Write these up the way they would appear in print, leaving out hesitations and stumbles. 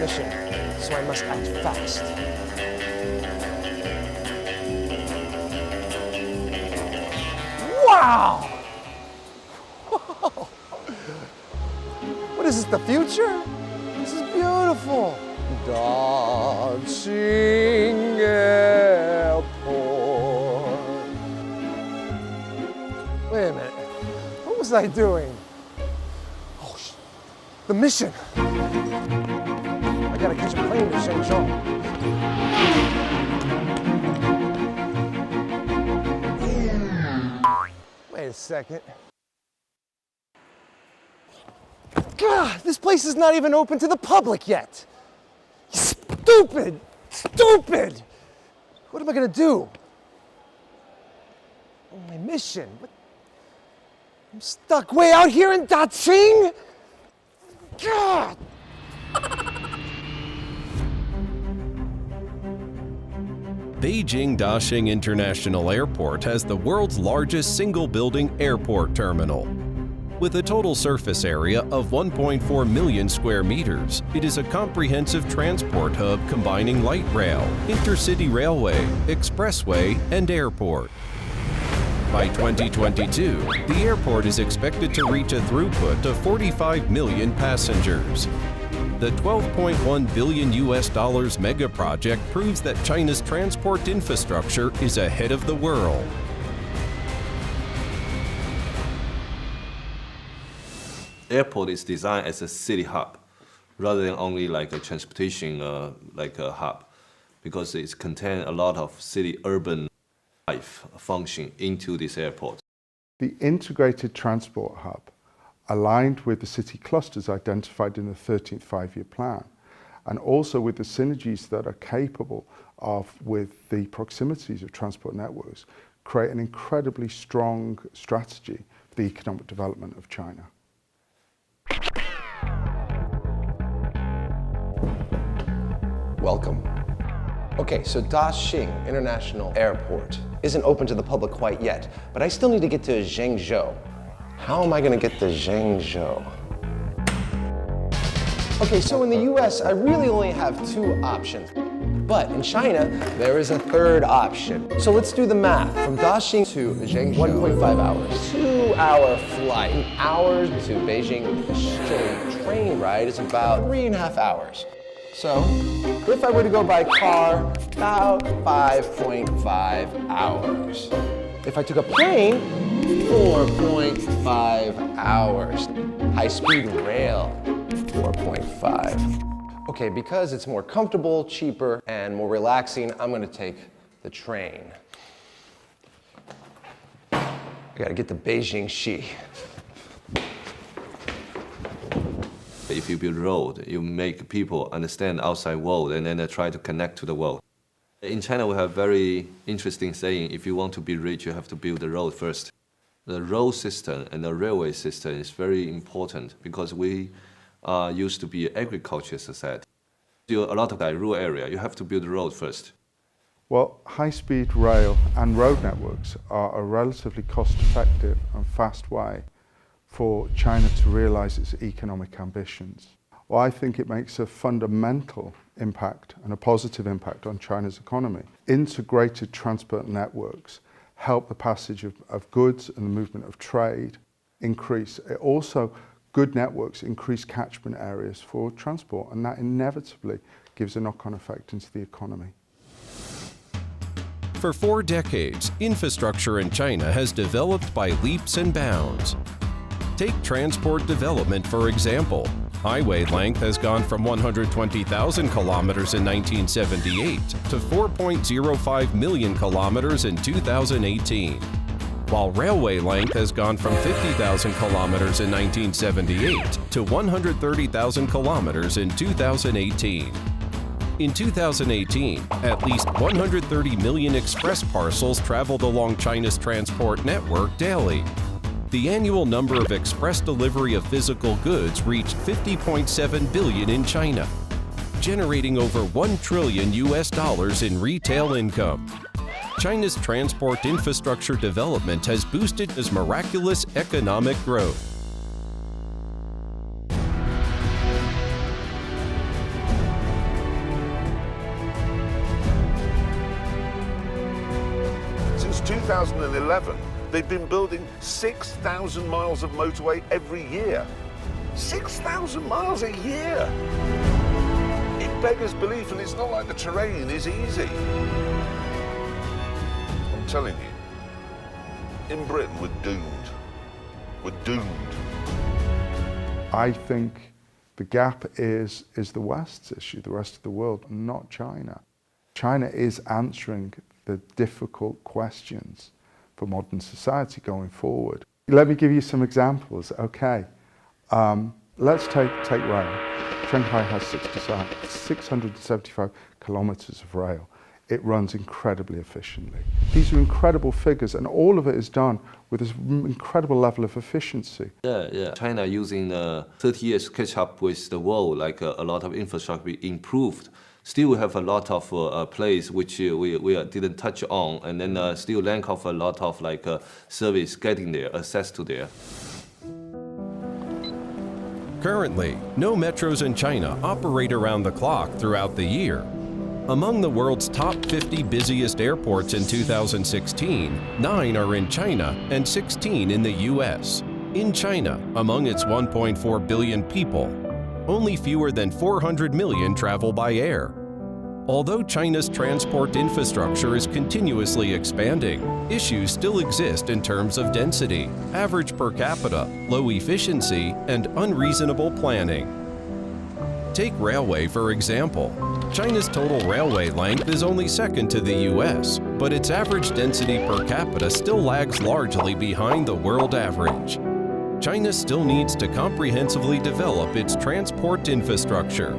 mission, so I must act fast. Wow! What is this, the future? This is beautiful. Dancing airport. Wait a minute. What was I doing? Oh, the mission. I gotta catch a plane to Shenzhen. Wait a second. God, this place is not even open to the public yet. Stupid! Stupid! What am I gonna do? Oh, my mission. What? I'm stuck way out here in Daqing? God! Beijing Daxing International Airport has the world's largest single-building airport terminal. With a total surface area of 1.4 million square meters, it is a comprehensive transport hub combining light rail, intercity railway, expressway, and airport. By 2022, the airport is expected to reach a throughput of 45 million passengers. The $12.1 billion mega project proves that China's transport infrastructure is ahead of the world. Airport is designed as a city hub, rather than only like a transportation like a hub, because it contains a lot of city urban life function into this airport. The integrated transport hub aligned with the city clusters identified in the 13th five-year plan, and also with the synergies that are capable of with the proximities of transport networks, create an incredibly strong strategy for the economic development of China. Welcome. Okay, so Daxing International Airport isn't open to the public quite yet, but I still need to get to Zhengzhou. How am I gonna get to Zhengzhou? Okay, so in the US, I really only have two options. But in China, there is a third option. So let's do the math. From Daxing to Zhengzhou, 1.5 hours. 2-hour flight. An hour to Beijing straight train ride is about 3.5 hours. So if I were to go by car, about 5.5 hours. If I took a plane, 4.5 hours. High-speed rail, 4.5. Okay, because it's more comfortable, cheaper, and more relaxing, I'm gonna take the train. I gotta get to Beijing-Xi. If you build road, you make people understand outside world and then they try to connect to the world. In China, we have very interesting saying, if you want to be rich, you have to build the road first. The road system and the railway system is very important because we used to be an agriculture society. A lot of that rural area, you have to build the road first. Well, high-speed rail and road networks are a relatively cost-effective and fast way for China to realize its economic ambitions. Well, I think it makes a fundamental impact and a positive impact on China's economy. Integrated transport networks help the passage of goods and the movement of trade increase. It also, good networks increase catchment areas for transport, and that inevitably gives a knock-on effect into the economy. For 4 decades, infrastructure in China has developed by leaps and bounds. Take transport development, for example. Highway length has gone from 120,000 kilometers in 1978 to 4.05 million kilometers in 2018, while railway length has gone from 50,000 kilometers in 1978 to 130,000 kilometers in 2018. In 2018, at least 130 million express parcels traveled along China's transport network daily. The annual number of express delivery of physical goods reached 50.7 billion in China, generating over $1 trillion in retail income. China's transport infrastructure development has boosted its miraculous economic growth. 2011, they've been building 6,000 miles of motorway every year. 6,000 miles a year! It beggars belief, and it's not like the terrain is easy. I'm telling you, in Britain, we're doomed. We're doomed. I think the gap is the West's issue, the rest of the world, not China. China is answering the difficult questions for modern society going forward. Let me give you some examples. Okay, let's take rail. Shanghai has 675 kilometers of rail. It runs incredibly efficiently. These are incredible figures, and all of it is done with this incredible level of efficiency. Yeah. China using 30 years to catch up with the world, like a lot of infrastructure improved. Still we have a lot of place which we didn't touch on, and then still lack of a lot of service getting there, access to there. Currently, no metros in China operate around the clock throughout the year. Among the world's top 50 busiest airports in 2016, 9 are in China and 16 in the US. In China, among its 1.4 billion people, only fewer than 400 million travel by air. Although China's transport infrastructure is continuously expanding, issues still exist in terms of density, average per capita, low efficiency, and unreasonable planning. Take railway, for example. China's total railway length is only second to the US, but its average density per capita still lags largely behind the world average. China still needs to comprehensively develop its transport infrastructure.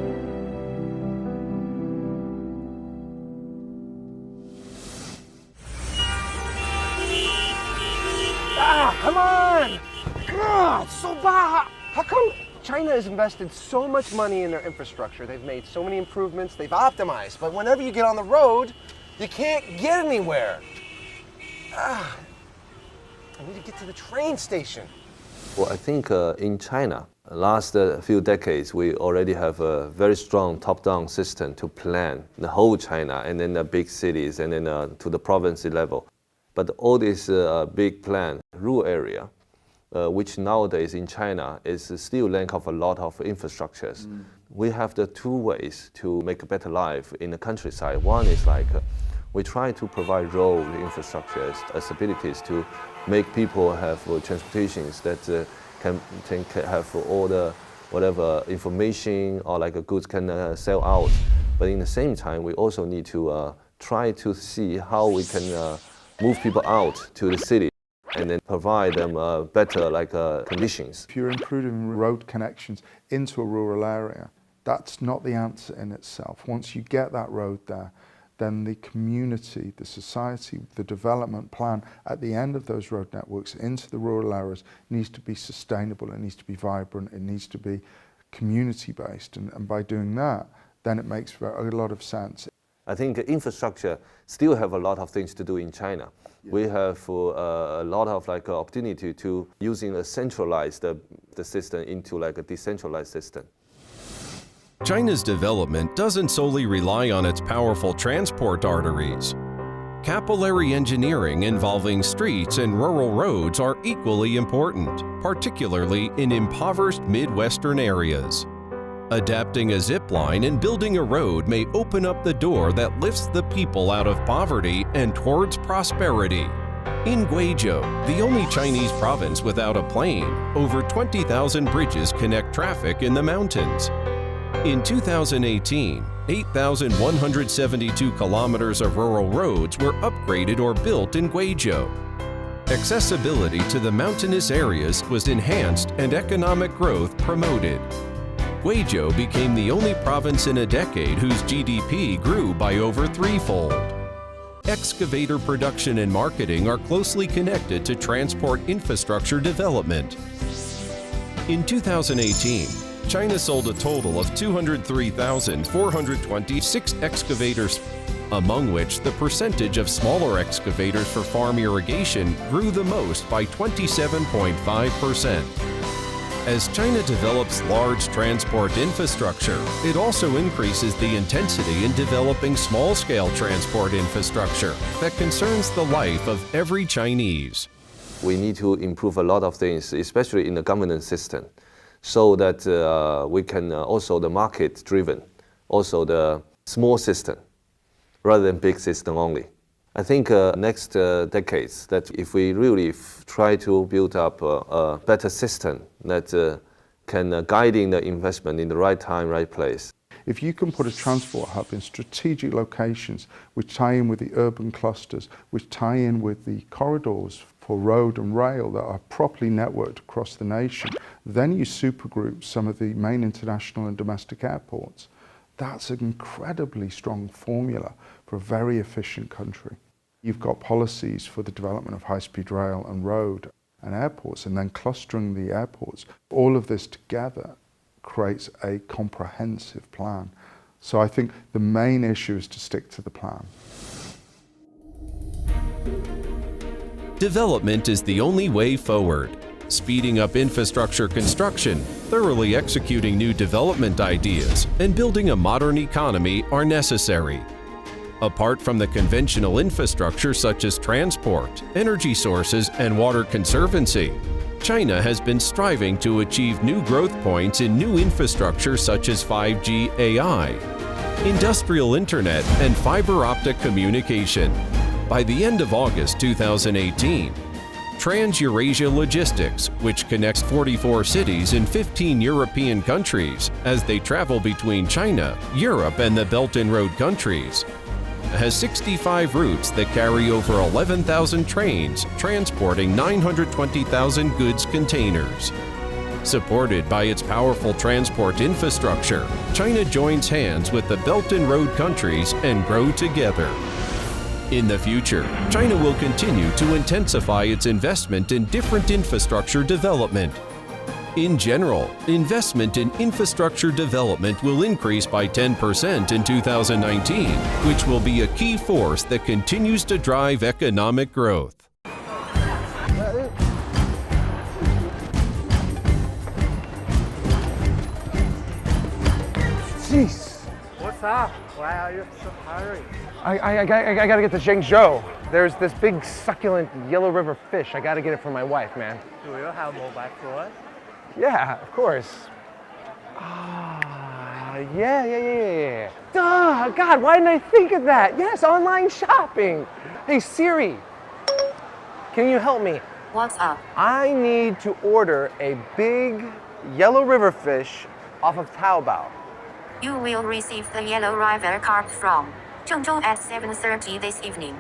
Come on! God, it's so bad! How come China has invested so much money in their infrastructure? They've made so many improvements, they've optimized, but whenever you get on the road, you can't get anywhere. I need to get to the train station. Well, I think in China, last few decades, we already have a very strong top-down system to plan the whole China, and then the big cities, and then to the province level. But all this big plan, rural area, which nowadays in China is still lack of a lot of infrastructures. We have the two ways to make a better life in the countryside. One is we try to provide road infrastructures, abilities to make people have transportations that can have all the whatever information or goods can sell out. But in the same time, we also need to try to see how we can move people out to the city and then provide them better conditions. If you're improving road connections into a rural area, that's not the answer in itself. Once you get that road there, then the community, the society, the development plan at the end of those road networks into the rural areas needs to be sustainable, it needs to be vibrant, it needs to be community-based. And by doing that, then it makes a lot of sense. I think infrastructure still have a lot of things to do in China. Yeah. We have a lot of opportunity to using a centralized the system into a decentralized system. China's development doesn't solely rely on its powerful transport arteries. Capillary engineering involving streets and rural roads are equally important, particularly in impoverished Midwestern areas. Adapting a zip line and building a road may open up the door that lifts the people out of poverty and towards prosperity. In Guizhou, the only Chinese province without a plane, over 20,000 bridges connect traffic in the mountains. In 2018, 8,172 kilometers of rural roads were upgraded or built in Guizhou. Accessibility to the mountainous areas was enhanced and economic growth promoted. Guizhou became the only province in a decade whose GDP grew by over threefold. Excavator production and marketing are closely connected to transport infrastructure development. In 2018, China sold a total of 203,426 excavators, among which the percentage of smaller excavators for farm irrigation grew the most by 27.5%. As China develops large transport infrastructure, it also increases the intensity in developing small-scale transport infrastructure that concerns the life of every Chinese. We need to improve a lot of things, especially in the governance system, so that we can also the market-driven, also the small system, rather than big system only. I think next decades that if we really try to build up a better system that can guiding the investment in the right time, right place. If you can put a transport hub in strategic locations which tie in with the urban clusters, which tie in with the corridors for road and rail that are properly networked across the nation, then you supergroup some of the main international and domestic airports. That's an incredibly strong formula for a very efficient country. You've got policies for the development of high-speed rail and road and airports, and then clustering the airports. All of this together creates a comprehensive plan. So I think the main issue is to stick to the plan. Development is the only way forward. Speeding up infrastructure construction, thoroughly executing new development ideas, and building a modern economy are necessary. Apart from the conventional infrastructure such as transport, energy sources, and water conservancy, China has been striving to achieve new growth points in new infrastructure such as 5G AI, industrial internet, and fiber optic communication. By the end of August 2018, Trans-Eurasia Logistics, which connects 44 cities in 15 European countries as they travel between China, Europe, and the Belt and Road countries, has 65 routes that carry over 11,000 trains transporting 920,000 goods containers. Supported by its powerful transport infrastructure, China joins hands with the Belt and Road countries and grow together. In the future, China will continue to intensify its investment in different infrastructure development. In general, investment in infrastructure development will increase by 10% in 2019, which will be a key force that continues to drive economic growth. Jeez. What's up? Why are you so hurry? I gotta get to Zhengzhou. There's this big succulent Yellow River fish. I gotta get it for my wife, man. Do you have mobile phone? Yeah, of course. Yeah. Duh, God, why didn't I think of that? Yes, online shopping. Hey, Siri, can you help me? What's up? I need to order a big Yellow River fish off of Taobao. You will receive the Yellow River card from Zhengzhou at 7:30 this evening.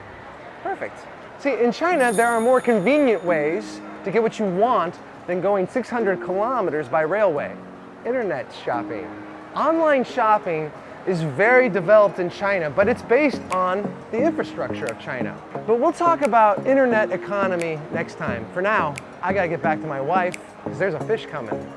Perfect. See, in China, there are more convenient ways to get what you want than going 600 kilometers by railway. Internet shopping. Online shopping is very developed in China, but it's based on the infrastructure of China. But we'll talk about internet economy next time. For now, I gotta get back to my wife, because there's a fish coming.